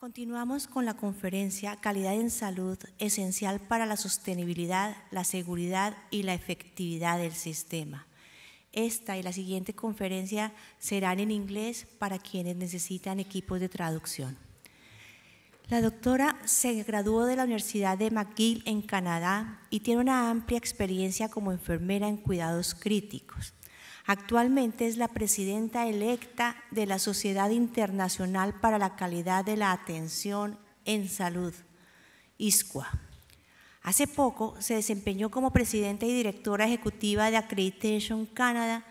Continuamos con la conferencia Calidad en Salud, Esencial para la sostenibilidad, la seguridad y la efectividad del sistema. Esta y la siguiente conferencia serán en inglés para quienes necesitan equipos de traducción. La doctora se graduó de la Universidad de McGill en Canadá y tiene una amplia experiencia como enfermera en cuidados críticos. Actualmente es la presidenta electa de la Sociedad Internacional para la Calidad de la Atención en Salud, ISQua. Hace poco se desempeñó como presidenta y directora ejecutiva de Accreditation Canadá,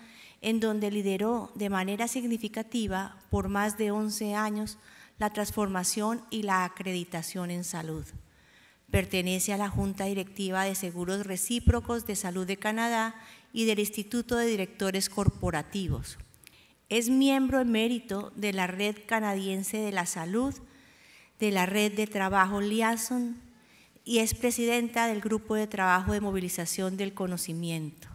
en donde lideró de manera significativa por más de 11 años la transformación y la acreditación en salud. Pertenece a la Junta Directiva de Seguros Recíprocos de Salud de Canadá y del Instituto de Directores Corporativos. Es miembro emérito de la Red Canadiense de la Salud, de la Red de Trabajo Liaison y es presidenta del Grupo de Trabajo de Movilización del Conocimiento.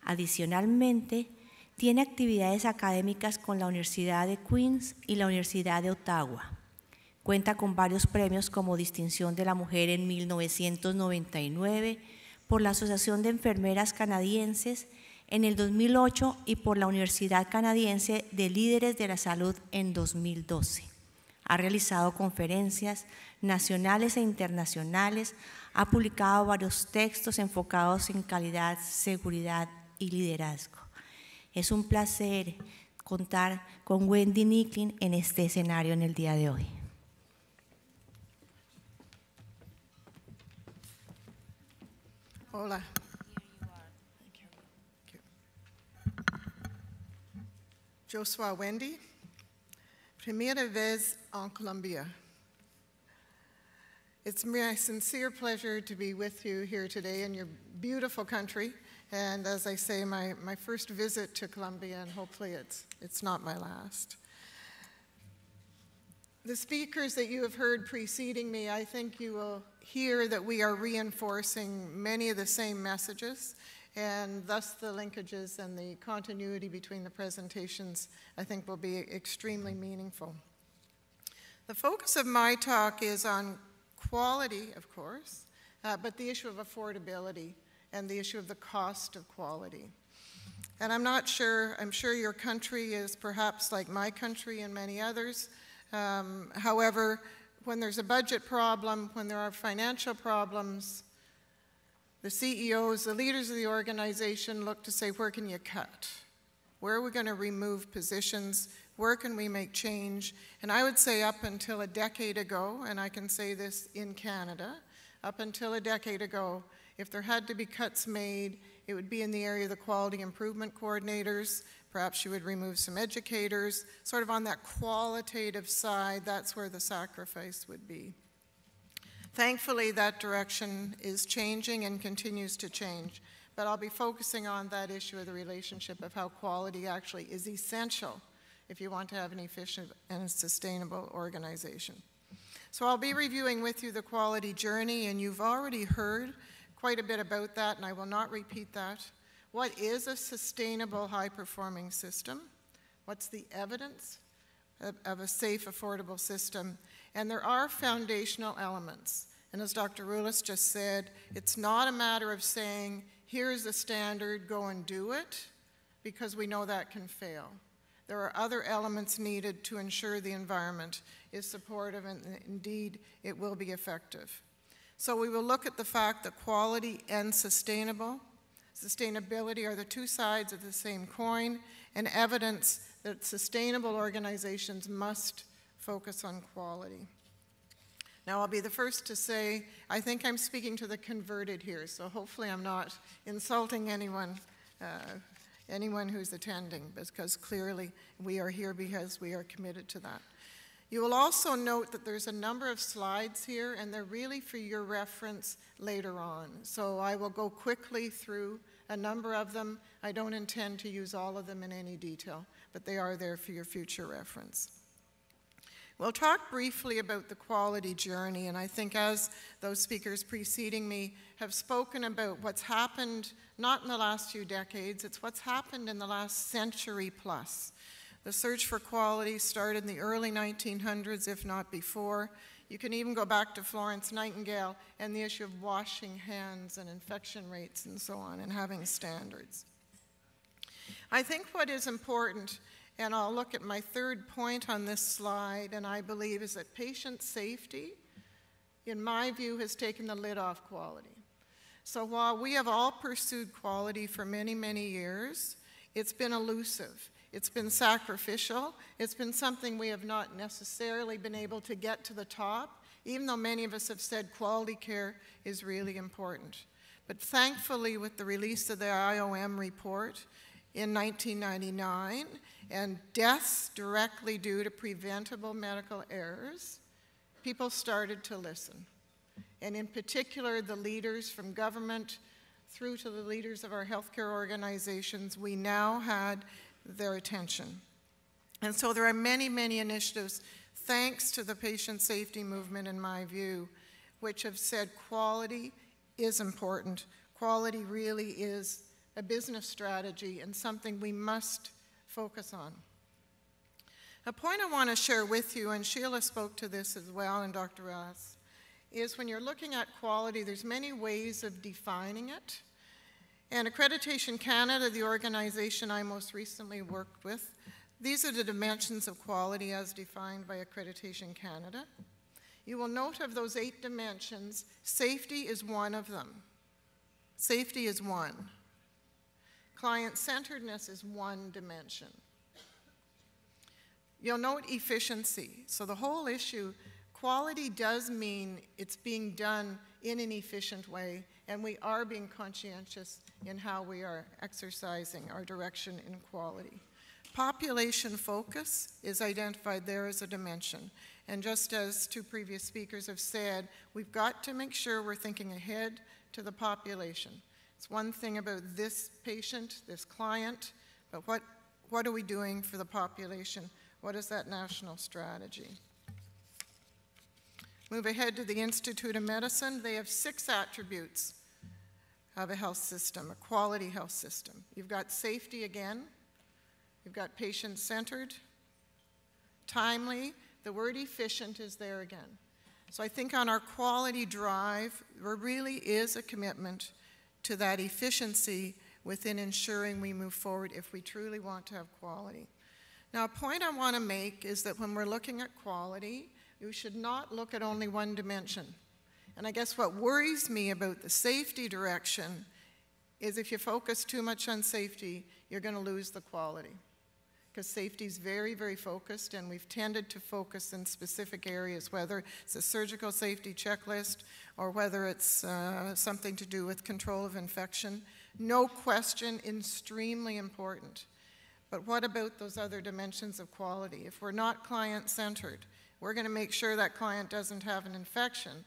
Adicionalmente, tiene actividades académicas con la Universidad de Queens y la Universidad de Ottawa. Cuenta con varios premios como Distinción de la Mujer en 1999 por la Asociación de Enfermeras Canadienses en el 2008 y por la Universidad Canadiense de Líderes de la Salud en 2012. Ha realizado conferencias nacionales e internacionales, ha publicado varios textos enfocados en calidad, seguridad y liderazgo. Es un placer contar con Wendy Nicklin en este escenario en el día de hoy. Hola. Yo soy Wendy, primera vez en Colombia. It's my sincere pleasure to be with you here today in your beautiful country. And as I say, my first visit to Colombia, and hopefully it's not my last. The speakers that you have heard preceding me, I think you will hear that we are reinforcing many of the same messages, and thus the linkages and the continuity between the presentations, I think, will be extremely meaningful. The focus of my talk is on quality, of course, but the issue of affordability and the issue of the cost of quality. And I'm sure your country is perhaps like my country and many others. However, when there's a budget problem, when there are financial problems, the CEOs, the leaders of the organization look to say, where can you cut? Where are we going to remove positions? Where can we make change? And I would say up until a decade ago, and I can say this in Canada, up until a decade ago, if there had to be cuts made, it would be in the area of the quality improvement coordinators. Perhaps you would remove some educators. Sort of on that qualitative side, that's where the sacrifice would be. Thankfully, that direction is changing and continues to change. But I'll be focusing on that issue of the relationship of how quality actually is essential if you want to have an efficient and sustainable organization. So I'll be reviewing with you the quality journey, and you've already heard quite a bit about that, and I will not repeat that. What is a sustainable, high-performing system? What's the evidence of a safe, affordable system? And there are foundational elements. And as Dr. Rulis just said, it's not a matter of saying, here's the standard, go and do it, because we know that can fail. There are other elements needed to ensure the environment is supportive and indeed it will be effective. So we will look at the fact that quality and sustainability are the two sides of the same coin, and evidence that sustainable organizations must focus on quality. Now, I'll be the first to say, I think I'm speaking to the converted here, so hopefully I'm not insulting anyone who's attending, because clearly we are here because we are committed to that. You will also note that there's a number of slides here, and they're really for your reference later on. So I will go quickly through a number of them. I don't intend to use all of them in any detail, but they are there for your future reference. We'll talk briefly about the quality journey, and I think as those speakers preceding me have spoken about what's happened, not in the last few decades, it's what's happened in the last century plus. The search for quality started in the early 1900s, if not before. You can even go back to Florence Nightingale and the issue of washing hands and infection rates and so on, and having standards. I think what is important, and I'll look at my third point on this slide, and I believe is that patient safety, in my view, has taken the lid off quality. So while we have all pursued quality for many, many years, it's been elusive. It's been sacrificial. It's been something we have not necessarily been able to get to the top, even though many of us have said quality care is really important. But thankfully, with the release of the IOM report in 1999, and deaths directly due to preventable medical errors, people started to listen. And in particular, the leaders from government through to the leaders of our healthcare organizations, we now had their attention. And so there are many, many initiatives, thanks to the patient safety movement, in my view, which have said quality is important. Quality really is a business strategy and something we must focus on. A point I want to share with you, and Sheila spoke to this as well, and Dr. Ross, is when you're looking at quality, there's many ways of defining it. And Accreditation Canada, the organization I most recently worked with, these are the dimensions of quality as defined by Accreditation Canada. You will note of those 8 dimensions, safety is one of them. Safety is one. Client-centeredness is one dimension. You'll note efficiency. So the whole issue, quality does mean it's being done in an efficient way, and we are being conscientious in how we are exercising our direction in quality. Population focus is identified there as a dimension. And just as 2 previous speakers have said, we've got to make sure we're thinking ahead to the population. It's one thing about this patient, this client, but what are we doing for the population? What is that national strategy? Move ahead to the Institute of Medicine. They have 6 attributes of a health system, a quality health system. You've got safety again. You've got patient-centered, timely. The word efficient is there again. So I think on our quality drive, there really is a commitment to that efficiency within ensuring we move forward if we truly want to have quality. Now, a point I want to make is that when we're looking at quality, you should not look at only one dimension. And I guess what worries me about the safety direction is if you focus too much on safety, you're going to lose the quality. Because safety is very, very focused, and we've tended to focus in specific areas, whether it's a surgical safety checklist or whether it's something to do with control of infection. No question, extremely important. But what about those other dimensions of quality? If we're not client-centered, we're going to make sure that client doesn't have an infection.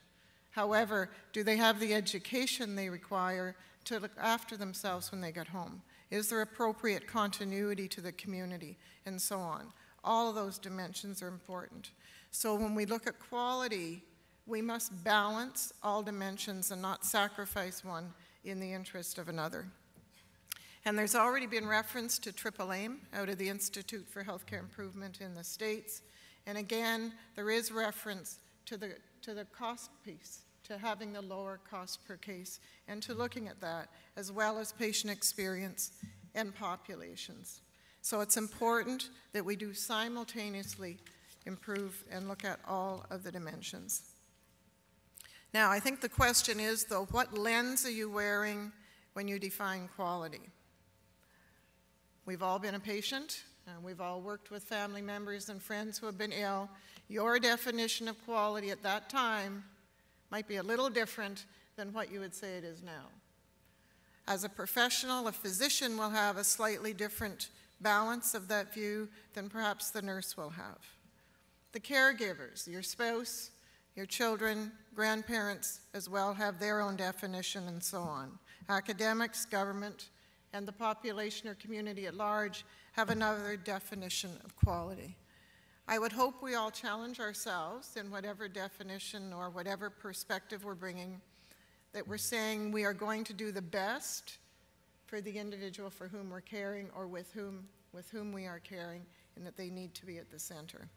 However, do they have the education they require to look after themselves when they get home? Is there appropriate continuity to the community, and so on? All of those dimensions are important. So when we look at quality, we must balance all dimensions and not sacrifice one in the interest of another. And there's already been reference to Triple Aim out of the Institute for Healthcare Improvement in the States. And again, there is reference to the cost piece, to having the lower cost per case, and to looking at that, as well as patient experience and populations. So it's important that we do simultaneously improve and look at all of the dimensions. Now, I think the question is, though, what lens are you wearing when you define quality? We've all been a patient, and we've all worked with family members and friends who have been ill. Your definition of quality at that time might be a little different than what you would say it is now. As a professional, a physician will have a slightly different balance of that view than perhaps the nurse will have. The caregivers, your spouse, your children, grandparents as well have their own definition, and so on. Academics, government, and the population or community at large have another definition of quality. I would hope we all challenge ourselves in whatever definition or whatever perspective we're bringing, that we're saying we are going to do the best for the individual for whom we're caring or with whom we are caring, and that they need to be at the center.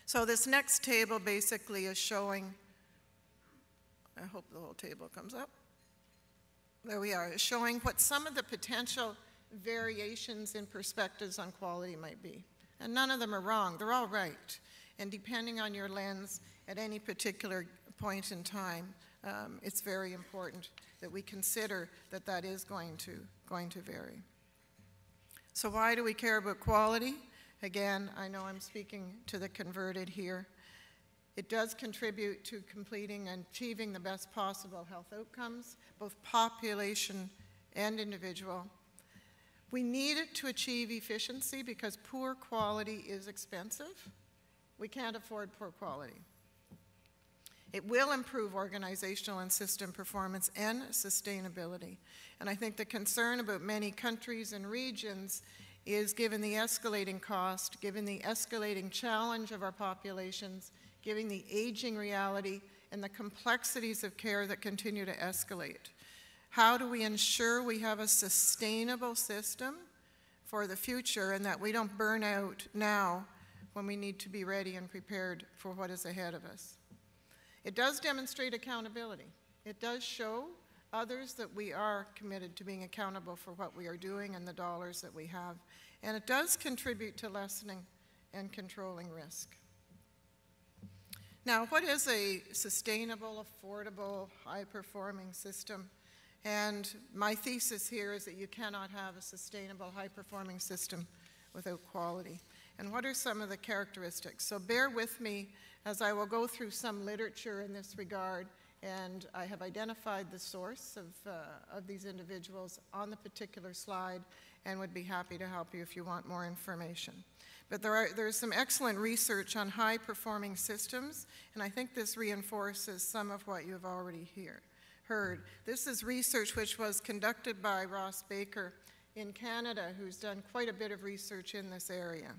So this next table basically is showing, I hope the whole table comes up. There we are, is showing what some of the potential variations in perspectives on quality might be. And none of them are wrong, they're all right. And depending on your lens at any particular point in time, it's very important that we consider that that is going to vary. So why do we care about quality? Again, I know I'm speaking to the converted here. It does contribute to completing and achieving the best possible health outcomes, both population and individual. We need it to achieve efficiency because poor quality is expensive. We can't afford poor quality. It will improve organizational and system performance and sustainability. And I think the concern about many countries and regions is, given the escalating cost, given the escalating challenge of our populations, given the aging reality and the complexities of care that continue to escalate. How do we ensure we have a sustainable system for the future and that we don't burn out now when we need to be ready and prepared for what is ahead of us? It does demonstrate accountability. It does show others that we are committed to being accountable for what we are doing and the dollars that we have. And it does contribute to lessening and controlling risk. Now, what is a sustainable, affordable, high-performing system? And my thesis here is that you cannot have a sustainable, high-performing system without quality. And what are some of the characteristics? So bear with me as I will go through some literature in this regard, and I have identified the source of these individuals on the particular slide and would be happy to help you if you want more information. But there's some excellent research on high-performing systems, and I think this reinforces some of what you have already heard. This is research which was conducted by Ross Baker in Canada, who's done quite a bit of research in this area.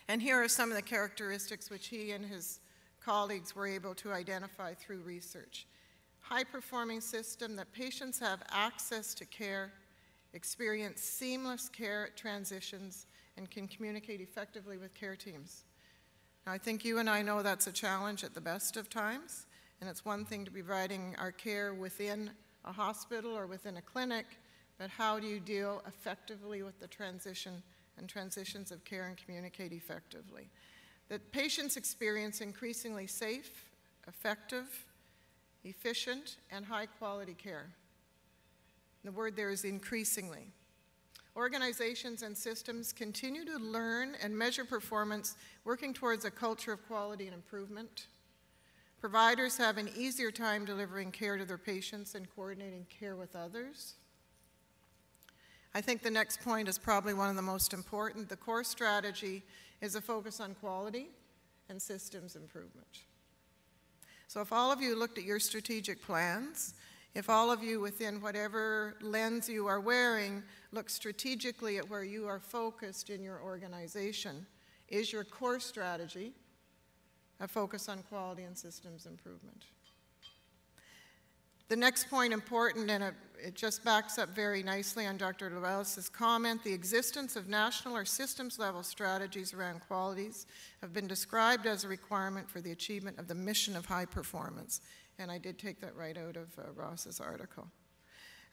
And here are some of the characteristics which he and his colleagues were able to identify through research. High-performing system that patients have access to care, experience seamless care transitions, and can communicate effectively with care teams. Now, I think you and I know that's a challenge at the best of times, and it's one thing to be providing our care within a hospital or within a clinic, but how do you deal effectively with the transition and transitions of care and communicate effectively? That patients experience increasingly safe, effective, efficient, and high-quality care. The word there is increasingly. Organizations and systems continue to learn and measure performance, working towards a culture of quality and improvement. Providers have an easier time delivering care to their patients and coordinating care with others. I think the next point is probably one of the most important. The core strategy is a focus on quality and systems improvement. So if all of you looked at your strategic plans, if all of you within whatever lens you are wearing look strategically at where you are focused in your organization, is your core strategy a focus on quality and systems improvement? The next point important, and it just backs up very nicely on Dr. Luel's comment, the existence of national or systems level strategies around qualities have been described as a requirement for the achievement of the mission of high performance. And I did take that right out of Ross's article.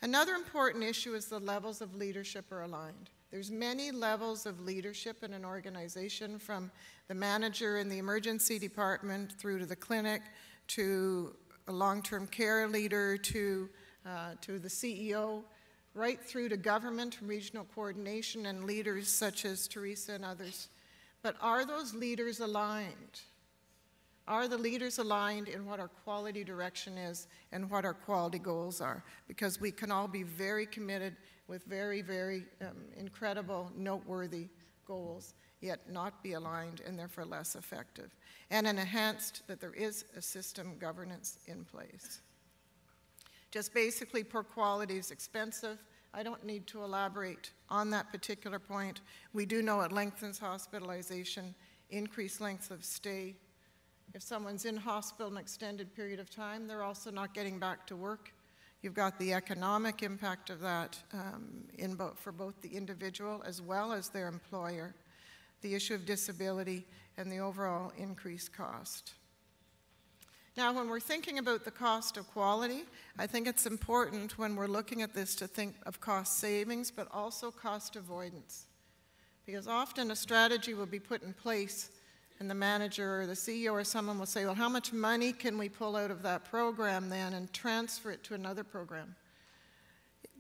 Another important issue is the levels of leadership are aligned. There's many levels of leadership in an organization, from the manager in the emergency department through to the clinic, to a long-term care leader, to the CEO, right through to government, regional coordination, and leaders such as Teresa and others. But are those leaders aligned? Are the leaders aligned in what our quality direction is and what our quality goals are? Because we can all be very committed with very, very incredible, noteworthy goals, yet not be aligned and therefore less effective. And enhanced that there is a system governance in place. Just basically, poor quality is expensive. I don't need to elaborate on that particular point. We do know it lengthens hospitalization, increased lengths of stay. If someone's in hospital an extended period of time, they're also not getting back to work. You've got the economic impact of that for both the individual as well as their employer. the issue of disability, and the overall increased cost. Now, when we're thinking about the cost of quality, I think it's important when we're looking at this to think of cost savings, but also cost avoidance. Because often a strategy will be put in place and the manager or the CEO or someone will say, well, how much money can we pull out of that program then and transfer it to another program?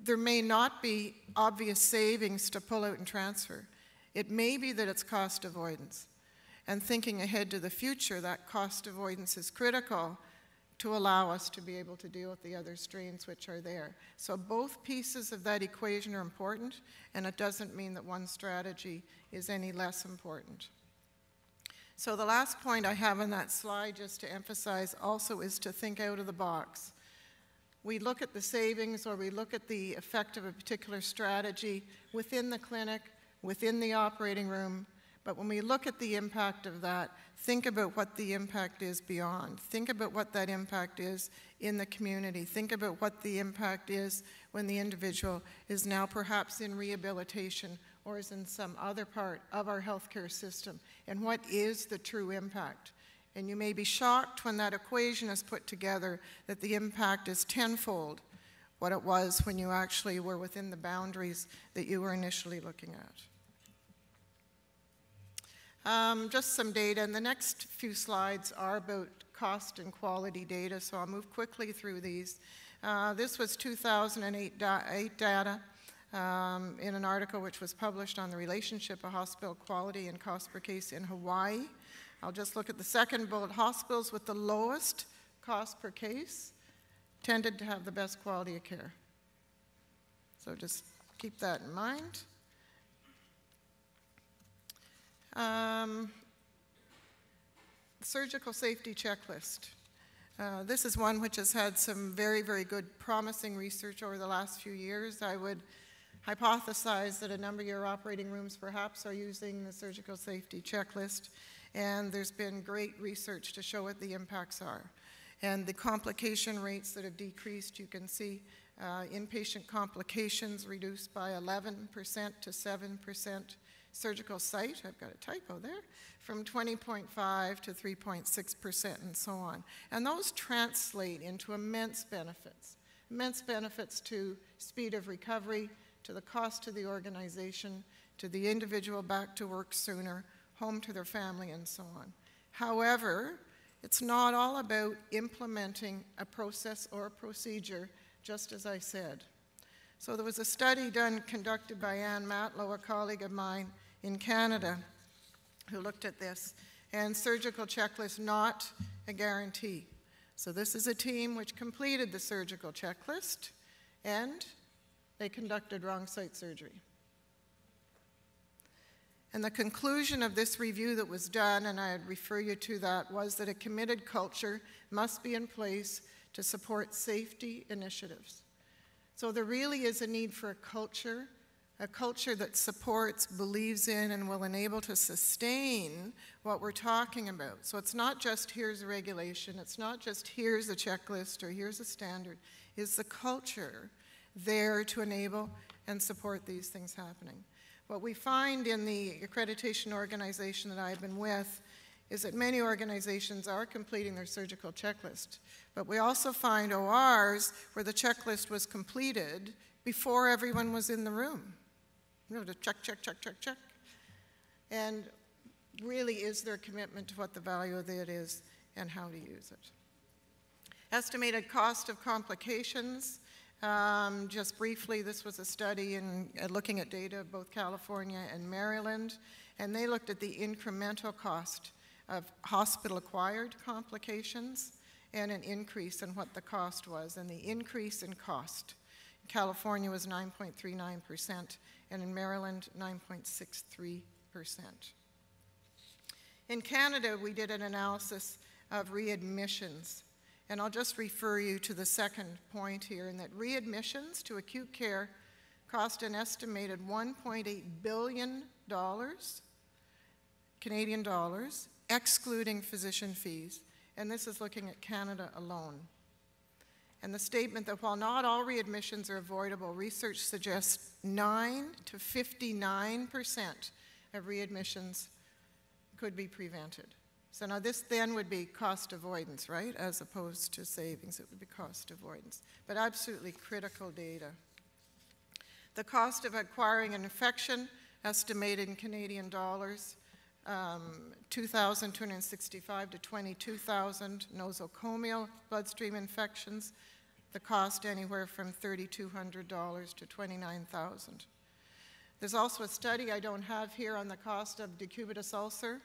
There may not be obvious savings to pull out and transfer. It may be that it's cost avoidance. And thinking ahead to the future, that cost avoidance is critical to allow us to be able to deal with the other strains which are there. So both pieces of that equation are important, and it doesn't mean that one strategy is any less important. So the last point I have on that slide, just to emphasize also, is to think out of the box. We look at the savings or we look at the effect of a particular strategy within the clinic, within the operating room, but when we look at the impact of that, think about what the impact is beyond. Think about what that impact is in the community. Think about what the impact is when the individual is now perhaps in rehabilitation or is in some other part of our healthcare system, and what is the true impact. And you may be shocked when that equation is put together that the impact is tenfold what it was when you actually were within the boundaries that you were initially looking at. Just some data, and the next few slides are about cost and quality data, so I'll move quickly through these. This was 2008 data in an article which was published on the relationship of hospital quality and cost per case in Hawaii. I'll just look at the second bullet. Hospitals with the lowest cost per case tended to have the best quality of care. So just keep that in mind. Surgical safety checklist. This is one which has had some very, very good promising research over the last few years. I would hypothesize that a number of your operating rooms perhaps are using the surgical safety checklist, and there's been great research to show what the impacts are. And the complication rates that have decreased, you can see inpatient complications reduced by 11% to 7%. Surgical site, I've got a typo there, from 20.5 to 3.6% and so on. And those translate into immense benefits to speed of recovery, to the cost to the organization, to the individual back to work sooner, home to their family, and so on. However, it's not all about implementing a process or a procedure, just as I said. So there was a study conducted by Anne Matlow, a colleague of mine in Canada, who looked at this, and surgical checklist not a guarantee. So this is a team which completed the surgical checklist, and they conducted wrong site surgery. And the conclusion of this review that was done, and I'd refer you to that, was that a committed culture must be in place to support safety initiatives. So there really is a need for a culture that supports, believes in, and will enable to sustain what we're talking about. So it's not just here's a regulation, it's not just here's a checklist or here's a standard. It's the culture there to enable and support these things happening. What we find in the accreditation organization that I've been with is that many organizations are completing their surgical checklist, but we also find ORs where the checklist was completed before everyone was in the room. You know, to check. And really is their commitment to what the value of it is and how to use it. Estimated cost of complications. Just briefly, this was a study in looking at data of both California and Maryland, and they looked at the incremental cost of hospital-acquired complications and an increase in what the cost was. And the increase in cost in California was 9.39%, and in Maryland, 9.63%. In Canada, we did an analysis of readmissions. And I'll just refer you to the second point here, in that readmissions to acute care cost an estimated $1.8 billion, Canadian dollars, excluding physician fees. And this is looking at Canada alone. And the statement that while not all readmissions are avoidable, research suggests 9 to 59% of readmissions could be prevented. So now this then would be cost avoidance, right? As opposed to savings, it would be cost avoidance. But absolutely critical data. The cost of acquiring an infection, estimated in Canadian dollars, 2,265 to 22,000 nosocomial bloodstream infections. The cost anywhere from $3,200 to $29,000. There's also a study I don't have here on the cost of decubitus ulcer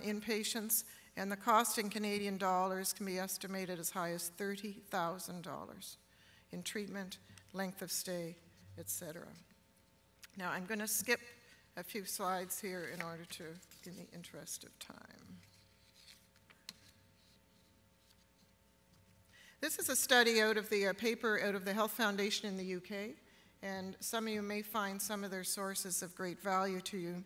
in patients, and the cost in Canadian dollars can be estimated as high as $30,000 in treatment, length of stay, etc. Now I'm going to skip a few slides here in order to, in the interest of time. This is a study out of the paper out of the Health Foundation in the UK, and some of you may find some of their sources of great value to you.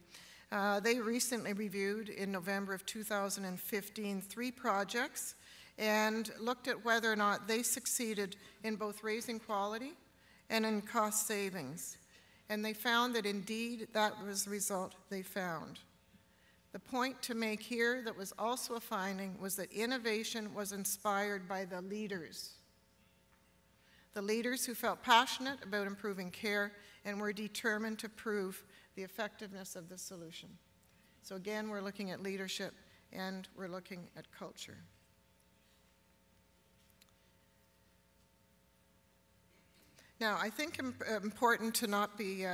They recently reviewed in November of 2015 3 projects and looked at whether or not they succeeded in both raising quality and in cost savings. And they found that indeed that was the result they found. The point to make here that was also a finding was that innovation was inspired by the leaders who felt passionate about improving care and were determined to prove the effectiveness of the solution. So again, we're looking at leadership and we're looking at culture. Now, I think important to not be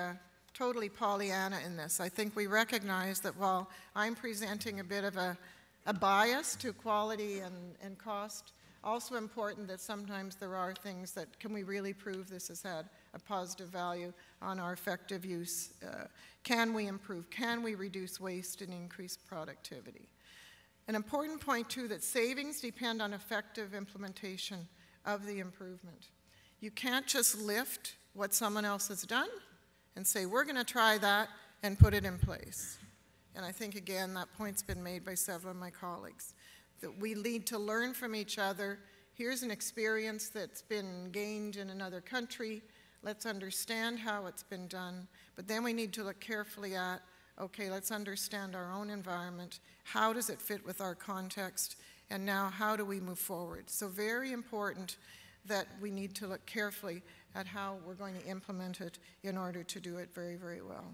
totally Pollyanna in this. I think we recognize that while I'm presenting a bit of a bias to quality and cost, also important that sometimes there are things that can we really prove this has had a positive value on our effective use? Can we improve? Can we reduce waste and increase productivity? An important point too, that savings depend on effective implementation of the improvement. You can't just lift what someone else has done and say, we're going to try that and put it in place. And I think, again, that point's been made by several of my colleagues, that we need to learn from each other. Here's an experience that's been gained in another country. Let's understand how it's been done. But then we need to look carefully at, okay, let's understand our own environment. How does it fit with our context? And now, how do we move forward? So very important that we need to look carefully at how we're going to implement it in order to do it very, very well.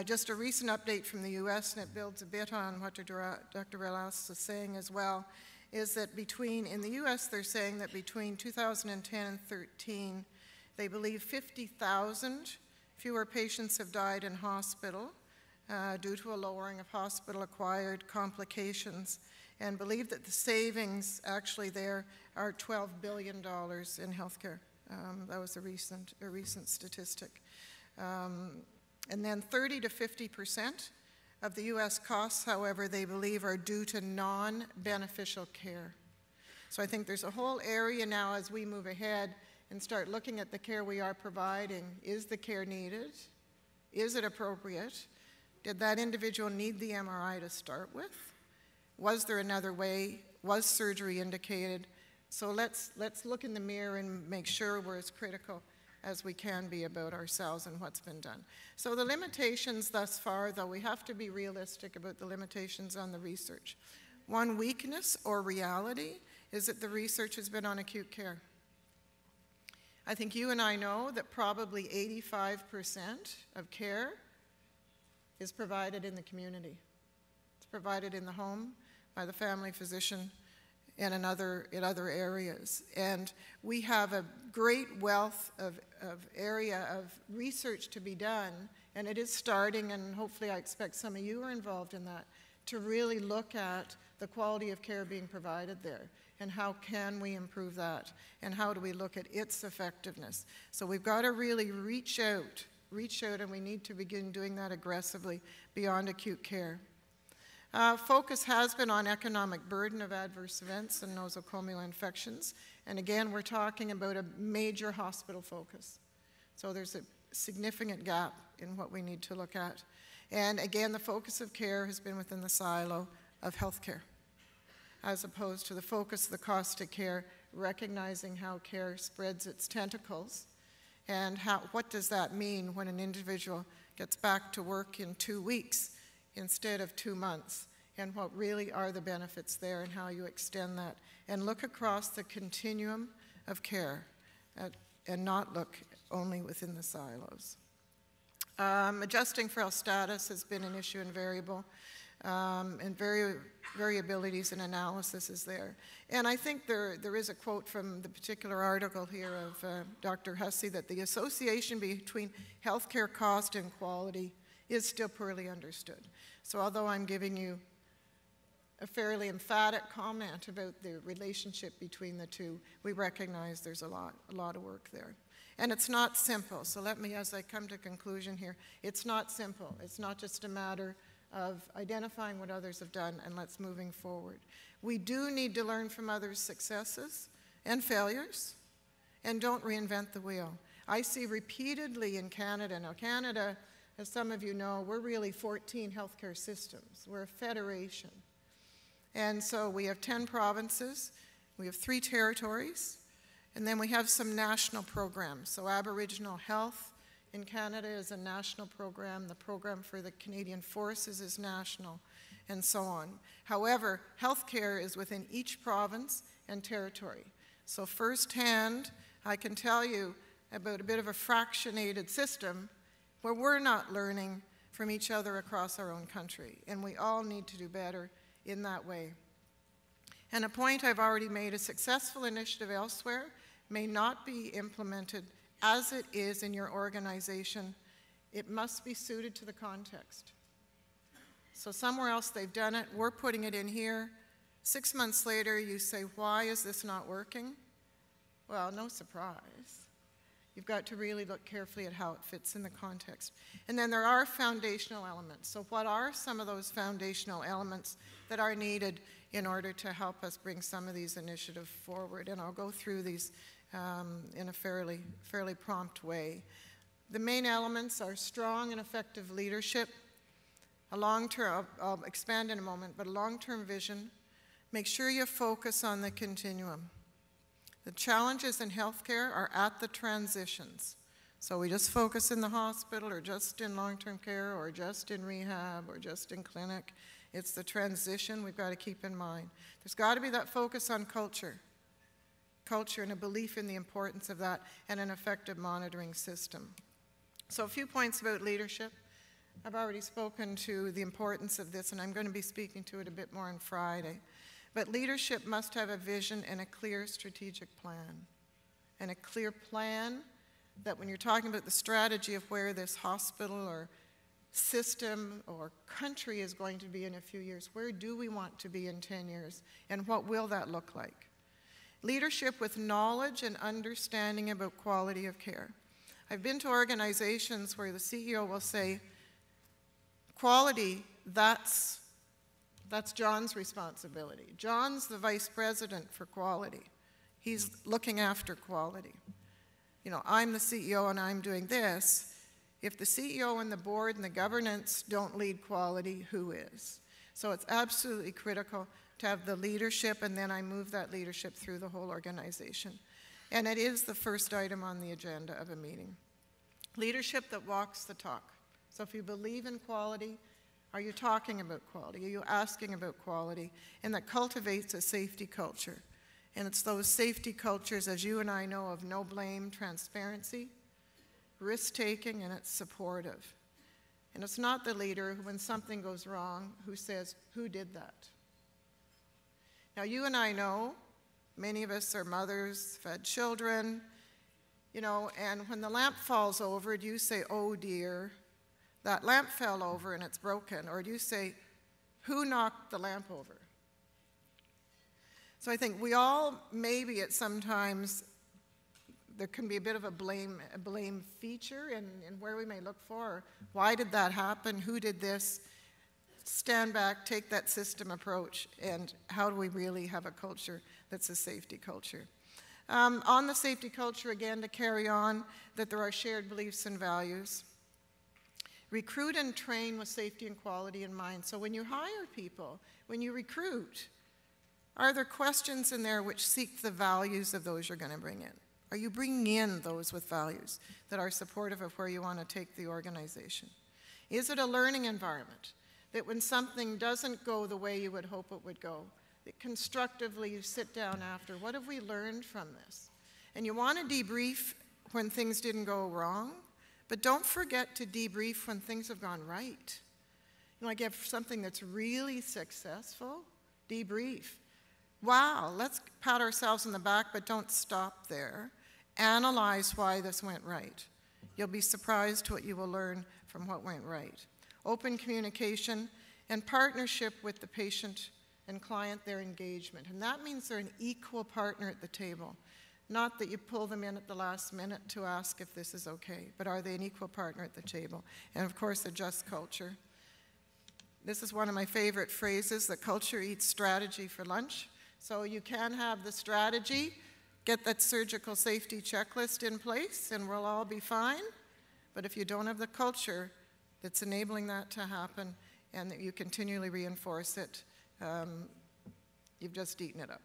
Just a recent update from the US, and it builds a bit on what Dr. Relas was saying as well, is that in the US, they're saying that between 2010 and 13, they believe 50,000 fewer patients have died in hospital due to a lowering of hospital-acquired complications, and believe that the savings actually there are $12 billion in healthcare. That was a recent statistic. And then 30 to 50% of the US costs, however, they believe are due to non-beneficial care. So I think there's a whole area now as we move ahead and start looking at the care we are providing. Is the care needed? Is it appropriate? Did that individual need the MRI to start with? Was there another way? Was surgery indicated? So let's look in the mirror and make sure we're as critical as we can be about ourselves and what's been done. So the limitations thus far, though, we have to be realistic about the limitations on the research. One weakness or reality is that the research has been on acute care. I think you and I know that probably 85% of care is provided in the community. It's provided in the home by the family physician and in other areas. And we have a great wealth of area of research to be done, and it is starting, and hopefully I expect some of you are involved in that, to really look at the quality of care being provided there, and how can we improve that, and how do we look at its effectiveness. So we've got to really reach out, and we need to begin doing that aggressively beyond acute care. Focus has been on economic burden of adverse events and nosocomial infections. And again, we're talking about a major hospital focus. So there's a significant gap in what we need to look at. And again, the focus of care has been within the silo of healthcare, as opposed to the focus of the cost of care, recognizing how care spreads its tentacles, and what does that mean when an individual gets back to work in 2 weeks instead of 2 months, and what really are the benefits there and how you extend that. And look across the continuum of care and not look only within the silos. Adjusting for health status has been an issue and variable, and variabilities in analysis is there. And I think there is a quote from the particular article here of Dr. Hussey that the association between healthcare cost and quality is still poorly understood. So although I'm giving you a fairly emphatic comment about the relationship between the two, we recognize there's a lot of work there. And it's not simple. So let me, as I come to conclusion here, it's not simple. It's not just a matter of identifying what others have done and let's moving forward. We do need to learn from others' successes and failures, and don't reinvent the wheel. I see repeatedly in Canada, now Canada, as some of you know, we're really 14 healthcare systems. We're a federation. And so we have 10 provinces, we have 3 territories, and then we have some national programs. So Aboriginal Health in Canada is a national program. The program for the Canadian Forces is national, and so on. However, healthcare is within each province and territory. So firsthand, I can tell you about a bit of a fractionated system where we're not learning from each other across our own country, and we all need to do better in that way. And a point I've already made, a successful initiative elsewhere may not be implemented as it is in your organization. It must be suited to the context. So somewhere else they've done it, we're putting it in here. 6 months later, you say, why is this not working? Well, no surprise. You've got to really look carefully at how it fits in the context. And then there are foundational elements. So what are some of those foundational elements that are needed in order to help us bring some of these initiatives forward? And I'll go through these in a fairly prompt way. The main elements are strong and effective leadership, a long-term, I'll expand in a moment, but a long-term vision. Make sure you focus on the continuum. The challenges in healthcare are at the transitions. So we just focus in the hospital or just in long-term care or just in rehab or just in clinic. It's the transition we've got to keep in mind. There's got to be that focus on culture and a belief in the importance of that and an effective monitoring system. So a few points about leadership. I've already spoken to the importance of this, and I'm going to be speaking to it a bit more on Friday. But leadership must have a vision and a clear strategic plan. And a clear plan that when you're talking about the strategy of where this hospital or system or country is going to be in a few years, where do we want to be in 10 years, and what will that look like? Leadership with knowledge and understanding about quality of care. I've been to organizations where the CEO will say, quality, that's John's responsibility. John's the vice president for quality. He's looking after quality. You know, I'm the CEO and I'm doing this. If the CEO and the board and the governance don't lead quality, who is? So it's absolutely critical to have the leadership, and then I move that leadership through the whole organization. And it is the first item on the agenda of a meeting. Leadership that walks the talk. So if you believe in quality, are you talking about quality? Are you asking about quality? And that cultivates a safety culture. And it's those safety cultures, as you and I know, of no blame, transparency, risk-taking, and it's supportive. And it's not the leader who, when something goes wrong, who says, who did that? Now, you and I know, many of us are mothers, fed children, you know, and when the lamp falls over, do you say, oh dear, that lamp fell over and it's broken? Or do you say, who knocked the lamp over? So I think we all, maybe at sometimes, there can be a bit of a blame feature in where we may look for. Why did that happen? Who did this? Stand back, take that system approach, and how do we really have a culture that's a safety culture? On the safety culture, again, to carry on, that there are shared beliefs and values. Recruit and train with safety and quality in mind. So when you hire people, when you recruit, are there questions in there which seek the values of those you're going to bring in? Are you bringing in those with values that are supportive of where you want to take the organization? Is it a learning environment that when something doesn't go the way you would hope it would go, that constructively you sit down after, what have we learned from this? And you want to debrief when things didn't go wrong, but don't forget to debrief when things have gone right. You know, like if something that's really successful, debrief. Wow, let's pat ourselves on the back, but don't stop there. Analyze why this went right. You'll be surprised what you will learn from what went right. Open communication and partnership with the patient and client, their engagement. And that means they're an equal partner at the table. Not that you pull them in at the last minute to ask if this is okay, but are they an equal partner at the table? And of course, a just culture. This is one of my favorite phrases, that culture eats strategy for lunch. So you can have the strategy, get that surgical safety checklist in place, and we'll all be fine. But if you don't have the culture that's enabling that to happen and that you continually reinforce it, you've just eaten it up.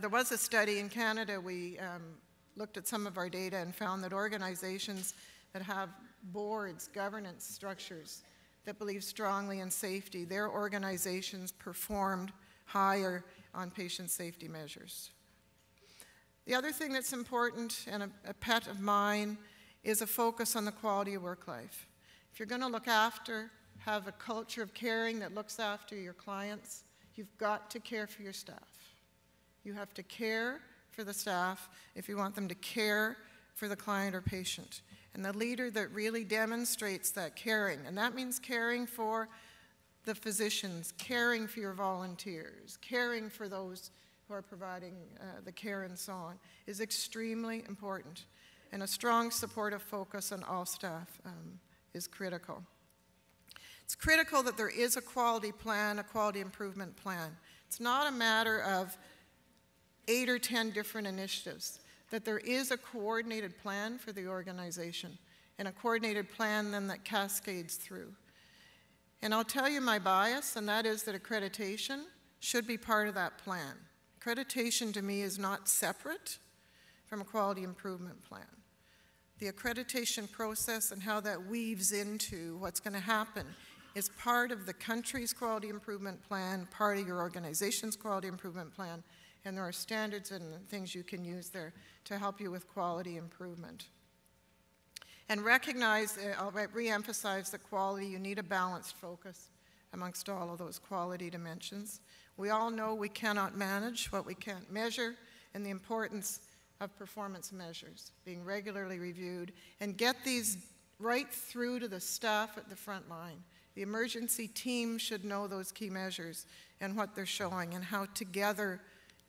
There was a study in Canada. We looked at some of our data and found that organizations that have boards, governance structures that believe strongly in safety, their organizations performed higher on patient safety measures. The other thing that's important, and a pet of mine, is a focus on the quality of work life. If you're going to look after, have a culture of caring that looks after your clients, you've got to care for your staff. You have to care for the staff if you want them to care for the client or patient. And the leader that really demonstrates that caring, and that means caring for the physicians, caring for your volunteers, caring for those who are providing the care and so on, is extremely important. And a strong supportive focus on all staff is critical. It's critical that there is a quality plan, a quality improvement plan. It's not a matter of 8 or 10 different initiatives, that there is a coordinated plan for the organization, and a coordinated plan then that cascades through. And I'll tell you my bias, and that is that accreditation should be part of that plan. Accreditation to me is not separate from a quality improvement plan. The accreditation process and how that weaves into what's going to happen is part of the country's quality improvement plan, part of your organization's quality improvement plan, and there are standards and things you can use there to help you with quality improvement. And recognize, I'll re-emphasize the quality, you need a balanced focus amongst all of those quality dimensions. We all know we cannot manage what we can't measure, and the importance of performance measures being regularly reviewed, and get these right through to the staff at the front line. The emergency team should know those key measures and what they're showing and how together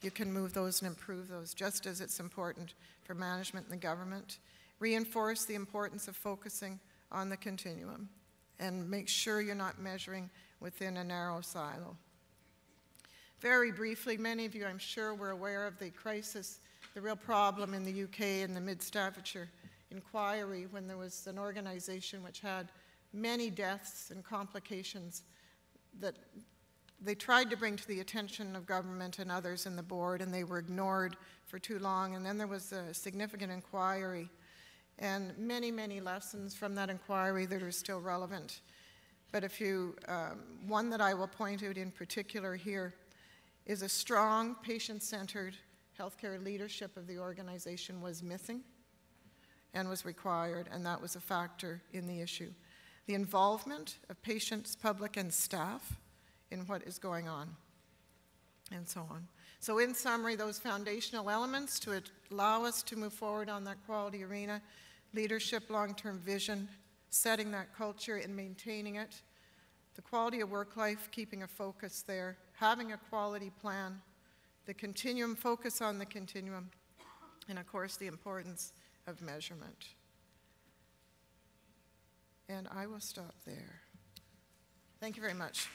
you can move those and improve those, just as it's important for management and the government. Reinforce the importance of focusing on the continuum and make sure you're not measuring within a narrow silo. Very briefly, many of you, I'm sure, were aware of the crisis, the real problem in the UK in the Mid-Staffordshire inquiry, when there was an organization which had many deaths and complications that they tried to bring to the attention of government and others in the board, and they were ignored for too long. And then there was a significant inquiry, and many, many lessons from that inquiry that are still relevant. But if you, one that I will point out in particular here is a strong patient-centered healthcare leadership of the organization was missing and was required, and that was a factor in the issue. The involvement of patients, public, and staff in what is going on, and so on. So in summary, those foundational elements to allow us to move forward on that quality arena: leadership, long-term vision, setting that culture and maintaining it, the quality of work life, keeping a focus there, having a quality plan, the continuum, focus on the continuum, and of course the importance of measurement. And I will stop there. Thank you very much.